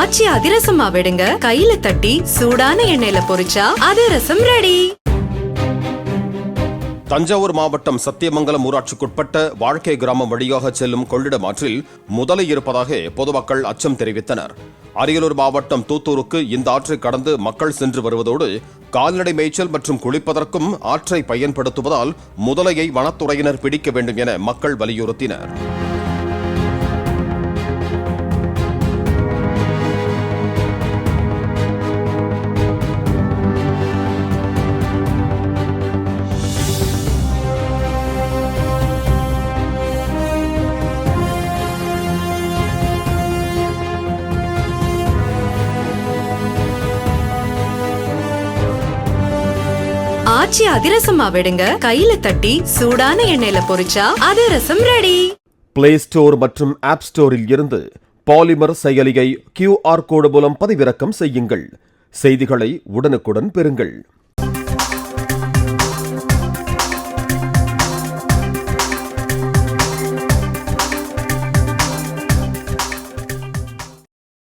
ஆச்சி அதிரசமா விடுங்க, கையில தட்டி சூடான எண்ணெயில பொரிச்சா அதிரசம் ரெடி. தஞ்சாவூர் மாவட்டம் சத்தியமங்கலம் ஊராட்சிக்குட்பட்ட வாழ்க்கை கிராமம் வழியாக செல்லும் கொள்ளிடம் ஆற்றில் முதலை இருப்பதாக பொதுமக்கள் அச்சம் தெரிவித்தனர். அரியலூர் மாவட்டம் தூத்தூருக்கு இந்த ஆற்றை கடந்து மக்கள் சென்று வருவதோடு கால்நடை மேய்ச்சல் மற்றும் குளிப்பதற்கும் ஆற்றை பயன்படுத்துவதால் முதலையை வனத்துறையினர் பிடிக்க வேண்டும் என மக்கள் வலியுறுத்தினர். ஆச்சி அதிரசமா விடுங்க, கையில தட்டி சூடான எண்ணெயில பொரிச்சா அதிரசம் ரெடி. பிளே ஸ்டோர் மற்றும் ஆப் ஸ்டோரில் இருந்து பாலிமர் செயலியை QR கோடு மூலம் பதிவிறக்கம் செய்யுங்கள். செய்திகளை உடனுக்குடன் பெறுங்கள்.